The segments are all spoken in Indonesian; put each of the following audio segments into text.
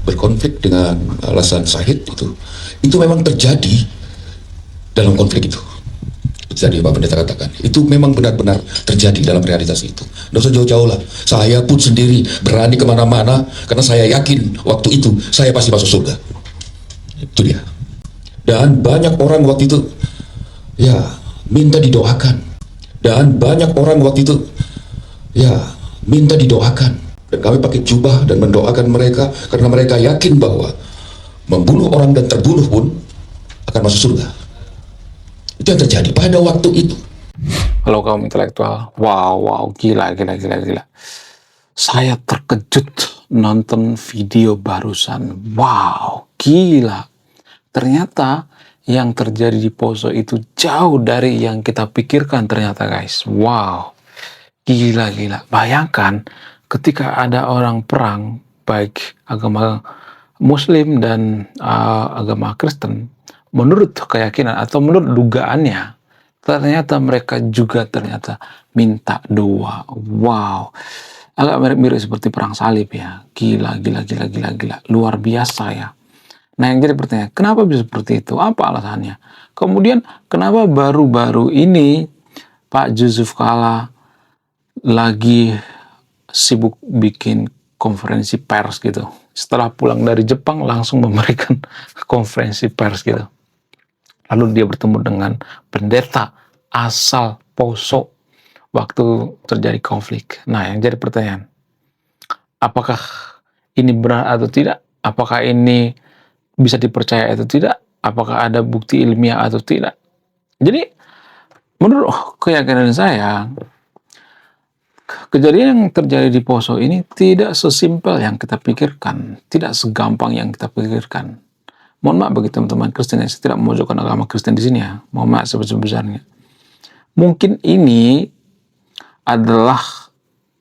berkonflik dengan alasan sahid itu memang terjadi dalam konflik itu. Jadi Pak Pendeta katakan, itu memang benar-benar terjadi dalam realitas itu. Nggak usah jauh-jauh lah. Saya pun sendiri berani kemana-mana karena saya yakin waktu itu saya pasti masuk surga. Itu dia. Dan banyak orang waktu itu ya minta didoakan. Dan banyak orang waktu itu ya minta didoakan. Dan kami pakai jubah dan mendoakan mereka karena mereka yakin bahwa membunuh orang dan terbunuh pun akan masuk surga. Itu yang terjadi pada waktu itu. Halo kaum intelektual, wow, gila. Saya terkejut nonton video barusan. Wow, gila. Ternyata yang terjadi di Poso itu jauh dari yang kita pikirkan ternyata guys. Wow, gila. Bayangkan ketika ada orang perang, baik agama Muslim dan agama Kristen, menurut keyakinan atau menurut dugaannya, ternyata mereka juga minta doa. Wow, agak mirip-mirip seperti perang salib ya. Gila. Luar biasa ya. Nah yang jadi pertanyaan, kenapa bisa seperti itu? Apa alasannya? Kemudian kenapa baru-baru ini Pak Yusuf Kalla lagi sibuk bikin konferensi pers gitu? Setelah pulang dari Jepang langsung memberikan konferensi pers gitu. Lalu dia bertemu dengan pendeta asal Poso waktu terjadi konflik. Nah, yang jadi pertanyaan, apakah ini benar atau tidak? Apakah ini bisa dipercaya atau tidak? Apakah ada bukti ilmiah atau tidak? Jadi, menurut keyakinan saya, kejadian yang terjadi di Poso ini tidak sesimpel yang kita pikirkan, tidak segampang yang kita pikirkan. Mohon maaf bagi teman-teman Kristen yang tidak memojokkan agama Kristen di sini ya. Mohon maaf sebesar-besarnya. Mungkin ini adalah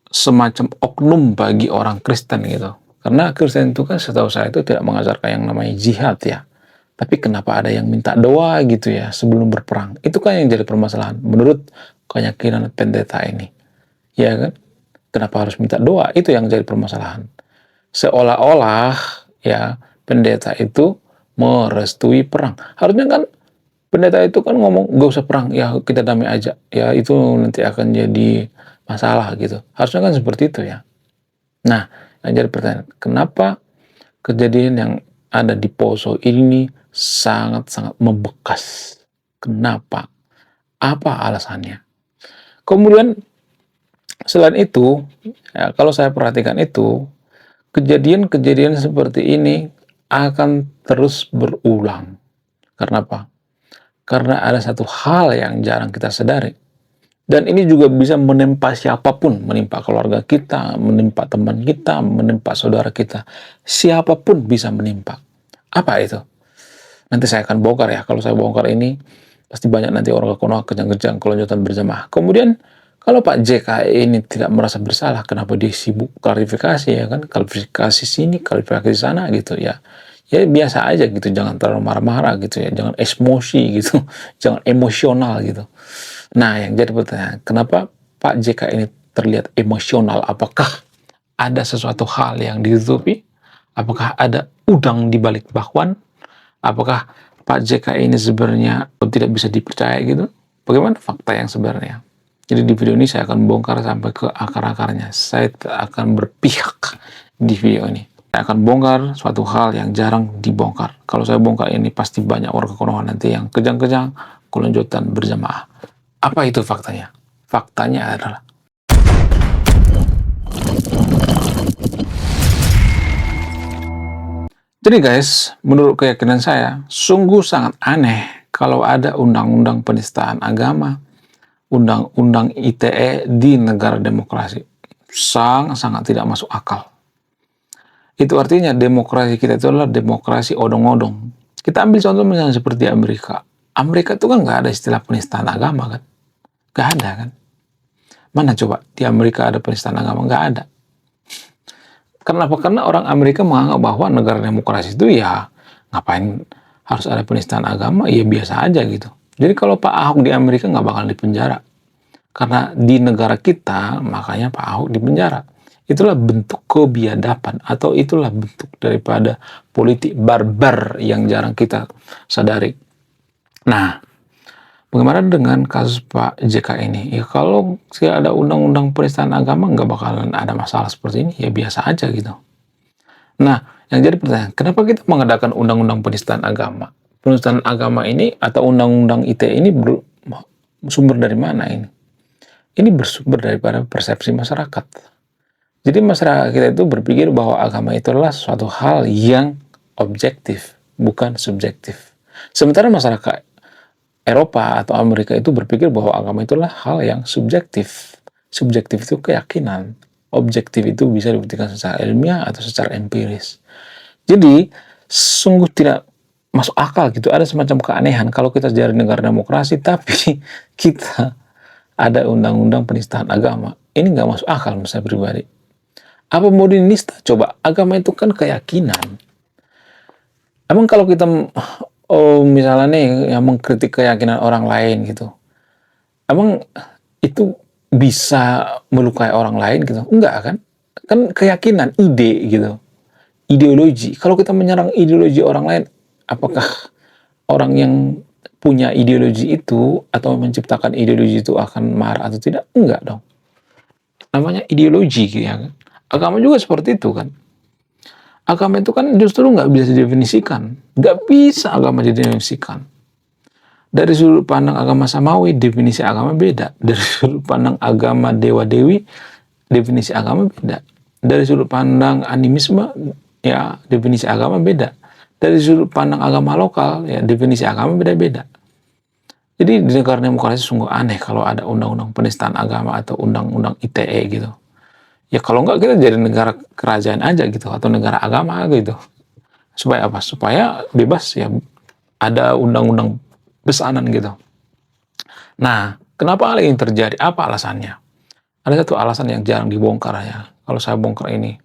semacam oknum bagi orang Kristen gitu. Karena Kristen itu kan setahu saya itu tidak mengajarkan yang namanya jihad ya. Tapi kenapa ada yang minta doa gitu ya sebelum berperang? Itu kan yang jadi permasalahan menurut keyakinan pendeta ini. Ya kan? Kenapa harus minta doa? Itu yang jadi permasalahan. Seolah-olah ya pendeta itu merestui perang. Harusnya kan pendeta itu kan ngomong gak usah perang, ya kita damai aja. Ya itu nanti akan jadi masalah gitu. Harusnya kan seperti itu ya. Nah, yang jadi pertanyaan, kenapa kejadian yang ada di Poso ini sangat-sangat membekas? Kenapa? Apa alasannya? Kemudian selain itu, ya, kalau saya perhatikan itu, kejadian-kejadian seperti ini akan terus berulang. Karena apa? Karena ada satu hal yang jarang kita sadari. Dan ini juga bisa menimpa siapapun, menimpa keluarga kita, menimpa teman kita, menimpa saudara kita. Siapapun bisa menimpa. Apa itu? Nanti saya akan bongkar ya. Kalau saya bongkar ini, pasti banyak nanti orang kejang-kejang kelonjotan berjamaah. Kemudian, kalau Pak JK ini tidak merasa bersalah, kenapa dia sibuk klarifikasi ya kan? Klarifikasi sini, klarifikasi sana gitu ya. Ya biasa aja gitu, jangan terlalu marah-marah gitu ya, jangan emosi gitu, jangan emosional gitu. Nah yang jadi pertanyaan, kenapa Pak JK ini terlihat emosional? Apakah ada sesuatu hal yang ditutupi? Apakah ada udang di balik bakwan? Apakah Pak JK ini sebenarnya tidak bisa dipercaya gitu? Bagaimana fakta yang sebenarnya? Jadi di video ini saya akan bongkar sampai ke akar-akarnya. Saya akan berpihak di video ini. Saya akan bongkar suatu hal yang jarang dibongkar. Kalau saya bongkar ini pasti banyak warga Konoha nanti yang kejang-kejang kelonjotan berjamaah. Apa itu faktanya? Faktanya adalah jadi guys, menurut keyakinan saya, sungguh sangat aneh kalau ada undang-undang penistaan agama, undang-undang ITE di negara demokrasi. Sangat-sangat tidak masuk akal. Itu artinya demokrasi kita itu adalah demokrasi odong-odong. Kita ambil contoh misalnya seperti Amerika. Amerika itu kan nggak ada istilah penistaan agama kan? Nggak ada kan? Mana coba di Amerika ada penistaan agama? Nggak ada. Kenapa? Karena orang Amerika menganggap bahwa negara demokrasi itu ya ngapain harus ada penistaan agama? Ya biasa aja gitu. Jadi kalau Pak Ahok di Amerika nggak bakal dipenjara. Karena di negara kita makanya Pak Ahok dipenjara. itulah bentuk kebiadaban atau itulah bentuk daripada politik barbar yang jarang kita sadari. Nah, bagaimana dengan kasus Pak JK ini? Ya kalau ada undang-undang penistaan agama nggak bakalan ada masalah seperti ini, ya biasa aja gitu. Nah, yang jadi pertanyaan, kenapa kita mengadakan undang-undang penistaan agama? Penistaan agama ini atau undang-undang ITE ini sumber dari mana ini? Ini bersumber daripada persepsi masyarakat. Jadi masyarakat kita itu berpikir bahwa agama itu adalah suatu hal yang objektif, bukan subjektif. Sementara masyarakat Eropa atau Amerika itu berpikir bahwa agama itu adalah hal yang subjektif. Subjektif itu keyakinan. Objektif itu bisa dibuktikan secara ilmiah atau secara empiris. Jadi, sungguh tidak masuk akal gitu. Ada semacam keanehan kalau kita jadi negara demokrasi, tapi kita ada undang-undang penistaan agama. Ini nggak masuk akal menurut saya pribadi. Apa mau dinista? Coba, agama itu kan keyakinan. Emang kalau kita misalnya nih yang mengkritik keyakinan orang lain gitu, emang itu bisa melukai orang lain gitu? Enggak kan? Kan keyakinan, ide gitu, ideologi. Kalau kita menyerang ideologi orang lain, apakah orang yang punya ideologi itu atau menciptakan ideologi itu akan marah atau tidak? Enggak dong. Namanya ideologi gitu ya kan? Agama juga seperti itu kan. Agama itu kan justru nggak bisa didefinisikan. Nggak bisa agama didefinisikan. Dari sudut pandang agama samawi, definisi agama beda. Dari sudut pandang agama dewa-dewi, definisi agama beda. Dari sudut pandang animisme, ya definisi agama beda. Dari sudut pandang agama lokal, ya definisi agama beda-beda. Jadi di negara demokrasi sungguh aneh kalau ada undang-undang penistaan agama atau undang-undang ITE gitu. Ya kalau enggak kita jadi negara kerajaan aja gitu atau negara agama gitu. Supaya apa? Supaya bebas ya, ada undang-undang besanan gitu. Nah, kenapa hal ini terjadi? Apa alasannya? Ada satu alasan yang jarang dibongkar ya. Kalau saya bongkar ini,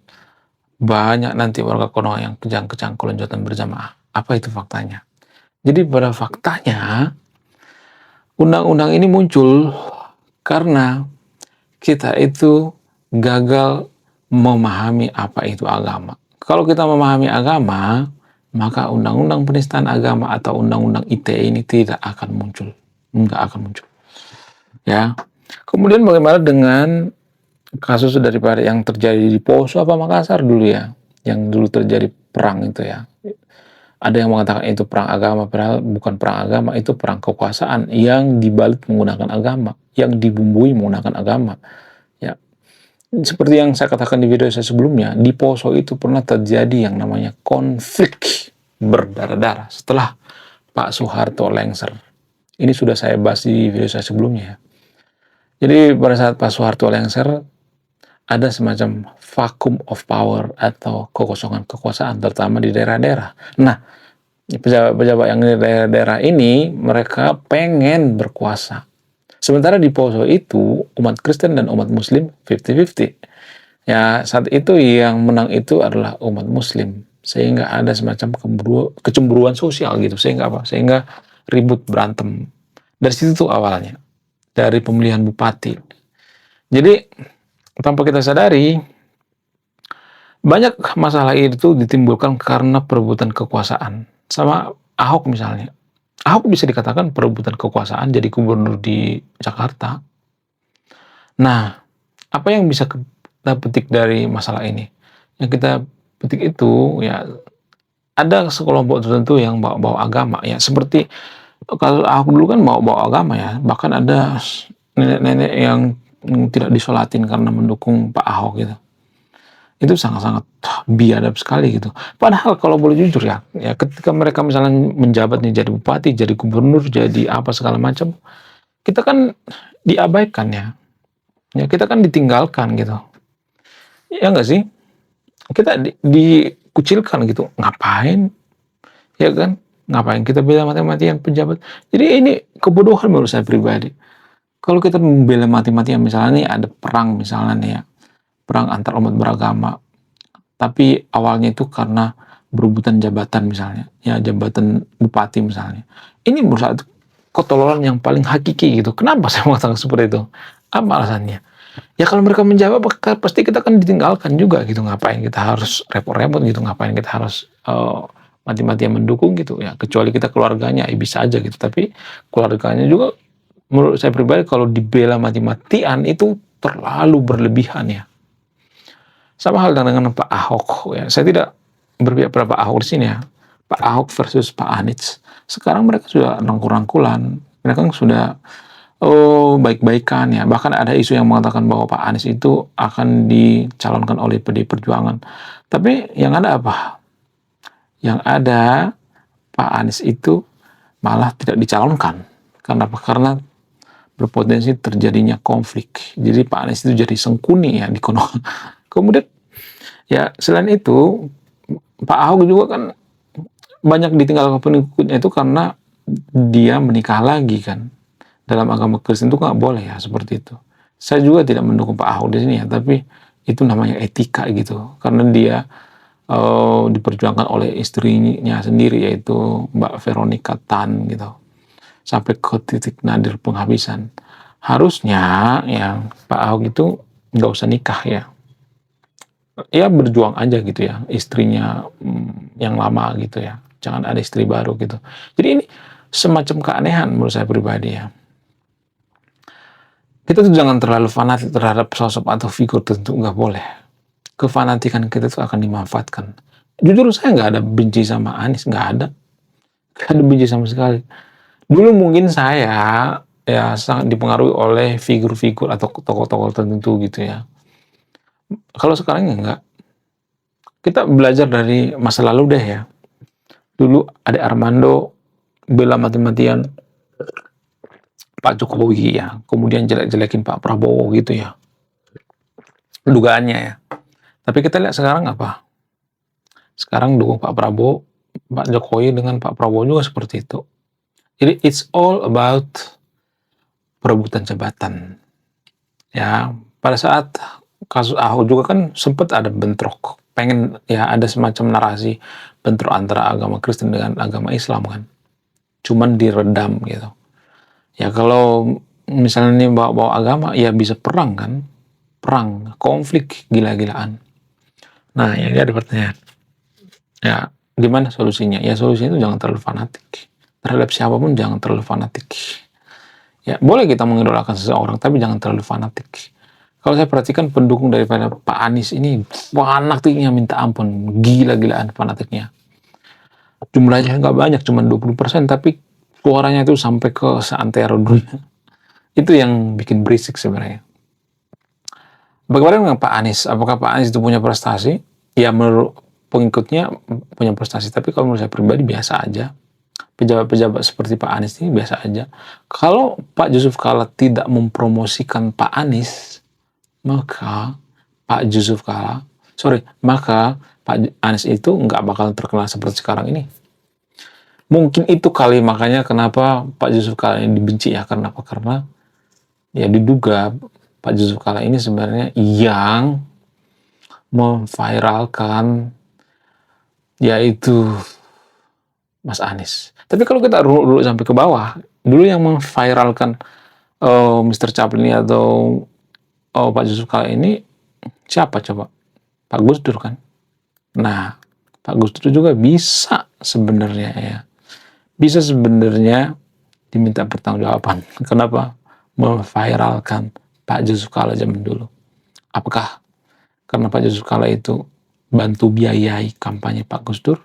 banyak nanti warga kono yang kejang-kejang kelonjotan berjamaah. Apa itu faktanya? Jadi pada faktanya, undang-undang ini muncul karena kita itu gagal memahami apa itu agama. Kalau kita memahami agama, maka undang-undang penistaan agama atau undang-undang ITE ini tidak akan muncul. Enggak akan muncul. Ya. Kemudian bagaimana dengan kasus daripada yang terjadi di Poso apa Makassar dulu ya, yang dulu terjadi perang itu ya. Ada yang mengatakan itu perang agama, padahal bukan perang agama, itu perang kekuasaan yang dibalut menggunakan agama, yang dibumbui menggunakan agama. Ya, seperti yang saya katakan di video saya sebelumnya, di Poso itu pernah terjadi yang namanya konflik berdarah-darah setelah Pak Soeharto lengser. Ini sudah saya bahas di video saya sebelumnya. Jadi pada saat Pak Soeharto lengser, ada semacam vacuum of power atau kekosongan kekuasaan, terutama di daerah-daerah. Nah, pejabat-pejabat yang di daerah-daerah ini, mereka pengen berkuasa. Sementara di Poso itu, umat Kristen dan umat Muslim 50-50. Ya, saat itu yang menang itu adalah umat Muslim. Sehingga ada semacam kecemburuan sosial gitu. Sehingga apa? Sehingga ribut berantem. Dari situ tuh awalnya. Dari pemilihan bupati. Jadi, tanpa kita sadari, banyak masalah itu ditimbulkan karena perebutan kekuasaan. Sama Ahok misalnya. Ahok bisa dikatakan perebutan kekuasaan jadi gubernur di Jakarta. Nah, apa yang bisa kita petik dari masalah ini? Yang kita petik itu, ya ada sekelompok tertentu yang bawa-bawa agama. Ya, seperti kalau Ahok dulu kan bawa-bawa agama ya. Bahkan ada nenek-nenek yang tidak disolatin karena mendukung Pak Ahok gitu. Itu sangat-sangat biadab sekali gitu. Padahal kalau boleh jujur ya ketika mereka misalnya menjabat nih jadi bupati, jadi gubernur, jadi apa segala macam, kita kan diabaikan ya. Ya kita kan ditinggalkan gitu. Ya enggak sih? Kita dikucilkan gitu. Ngapain? Ya kan? Ngapain kita bela mati-matian pejabat? Jadi ini kebodohan menurut saya pribadi. Kalau kita membela mati-matian misalnya nih ada perang misalnya nih ya. Perang antar umat beragama, tapi awalnya itu karena berebutan jabatan misalnya, ya jabatan bupati misalnya. Ini menurut saya ketololan yang paling hakiki gitu. Kenapa saya mengatakan seperti itu? Apa alasannya? Ya kalau mereka menjawab, pasti kita kan ditinggalkan juga gitu. Ngapain kita harus repot-repot gitu? Ngapain kita harus mati-matian mendukung gitu? Ya kecuali kita keluarganya, ya bisa aja gitu. Tapi keluarganya juga, menurut saya pribadi, kalau dibela mati-matian itu terlalu berlebihan ya. Sama hal dengan Pak Ahok ya. Saya tidak berpihak pada Pak Ahok di sini ya. Pak Ahok versus Pak Anies. Sekarang mereka sudah rangkul-rangkulan. Mereka kan sudah baik-baikan ya. Bahkan ada isu yang mengatakan bahwa Pak Anies itu akan dicalonkan oleh PDI Perjuangan. Tapi yang ada apa? Yang ada Pak Anies itu malah tidak dicalonkan. Karena apa? Karena berpotensi terjadinya konflik. Jadi Pak Anies itu jadi sengkuni ya di kono. Kemudian ya selain itu Pak Ahok juga kan banyak ditinggalkan pengikutnya itu karena dia menikah lagi kan. Dalam agama Kristen itu nggak boleh ya seperti itu. Saya juga tidak mendukung Pak Ahok di sini ya, tapi itu namanya etika gitu. Karena dia diperjuangkan oleh istrinya sendiri, yaitu Mbak Veronica Tan gitu. Sampai ke titik nadir penghabisan. Harusnya ya Pak Ahok itu nggak usah nikah ya. Ya berjuang aja gitu ya, istrinya yang lama gitu ya. Jangan ada istri baru gitu. Jadi ini semacam keanehan menurut saya pribadi ya. Kita tuh jangan terlalu fanatik terhadap sosok atau figur tertentu, nggak boleh. Kefanatikan kita tuh akan dimanfaatkan. Jujur saya nggak ada benci sama Anies, nggak ada. Nggak ada benci sama sekali. Dulu mungkin saya ya sangat dipengaruhi oleh figur-figur atau tokoh-tokoh tertentu gitu ya. Kalau sekarang ya enggak. Kita belajar dari masa lalu deh ya. Dulu ada Armando bela mati-matian Pak Jokowi ya, kemudian jelek-jelekin Pak Prabowo gitu ya, dugaannya ya. Tapi kita lihat sekarang apa? Sekarang dukung Pak Prabowo, Pak Jokowi dengan Pak Prabowo juga seperti itu. Jadi it's all about perebutan jabatan. Ya, pada saat kasus Ahok juga kan sempat ada bentrok, pengen ya ada semacam narasi bentrok antara agama Kristen dengan agama Islam kan. Cuman diredam gitu. Ya kalau misalnya ini bawa agama, ya bisa perang kan. Perang, konflik, gila-gilaan. Nah, ini ada pertanyaan. Ya, gimana solusinya? Ya solusinya itu jangan terlalu fanatik. Terhadap siapapun jangan terlalu fanatik. Ya, boleh kita mengidolakan seseorang, tapi jangan terlalu fanatik. Kalau saya perhatikan pendukung daripada Pak Anies ini, fanatiknya minta ampun. Gila-gilaan fanatiknya. Jumlahnya nggak banyak, cuma 20%, tapi suaranya itu sampai ke seantero dunia. Itu yang bikin berisik sebenarnya. Bagaimana dengan Pak Anies? Apakah Pak Anies itu punya prestasi? Ya menurut pengikutnya punya prestasi. Tapi kalau menurut saya pribadi biasa aja. Pejabat-pejabat seperti Pak Anies ini biasa aja. Kalau Pak Yusuf Kalla tidak mempromosikan Pak Anies, maka Pak Anies itu nggak bakal terkenal seperti sekarang ini. Mungkin itu kali makanya kenapa Pak Yusuf Kalla ini dibenci ya. Karena apa? Karena ya diduga Pak Yusuf Kalla ini sebenarnya yang memviralkan yaitu Mas Anies. Tapi kalau kita dulu sampai ke bawah, dulu yang memviralkan Mr. Chaplin ini atau Pak Yusuf Kalla ini siapa coba? Pak Gus Dur kan? Nah, Pak Gus Dur juga bisa sebenarnya ya. Bisa sebenarnya diminta pertanggungjawaban. Kenapa? Memviralkan Pak Yusuf Kalla zaman dulu. Apakah karena Pak Yusuf Kalla itu bantu biayai kampanye Pak Gus Dur?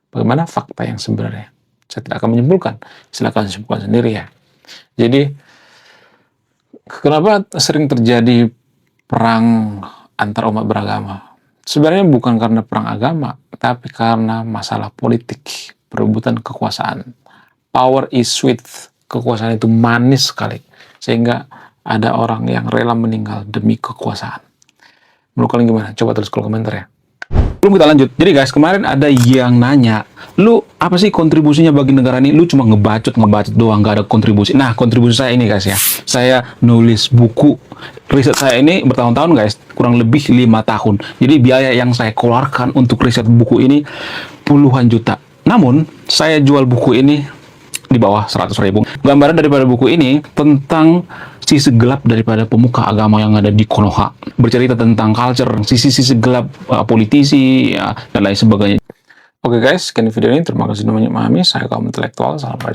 Bagaimana fakta yang sebenarnya? Saya tidak akan menyimpulkan. Silakan simpulkan sendiri ya. Jadi, kenapa sering terjadi perang antar umat beragama? Sebenarnya bukan karena perang agama, tapi karena masalah politik, perebutan kekuasaan. Power is sweet. Kekuasaan itu manis sekali. Sehingga ada orang yang rela meninggal demi kekuasaan. Menurut kalian gimana? Coba tulis kolom komentar ya. Belum kita lanjut. Jadi guys, kemarin ada yang nanya, lu apa sih kontribusinya bagi negara ini? Lu cuma ngebacot doang, gak ada kontribusi. Nah, kontribusi saya ini guys ya. Saya nulis buku. Riset saya ini bertahun-tahun guys, kurang lebih 5 tahun. Jadi biaya yang saya keluarkan untuk riset buku ini puluhan juta. Namun, saya jual buku ini di bawah 100.000. Gambaran daripada buku ini tentang sisi gelap daripada pemuka agama yang ada di Konoha. Bercerita tentang culture, sisi-sisi gelap politisi, ya, dan lain sebagainya. Oke guys, sekian video ini. Terima kasih sudah memahami. Saya kaum intelektual. Salam para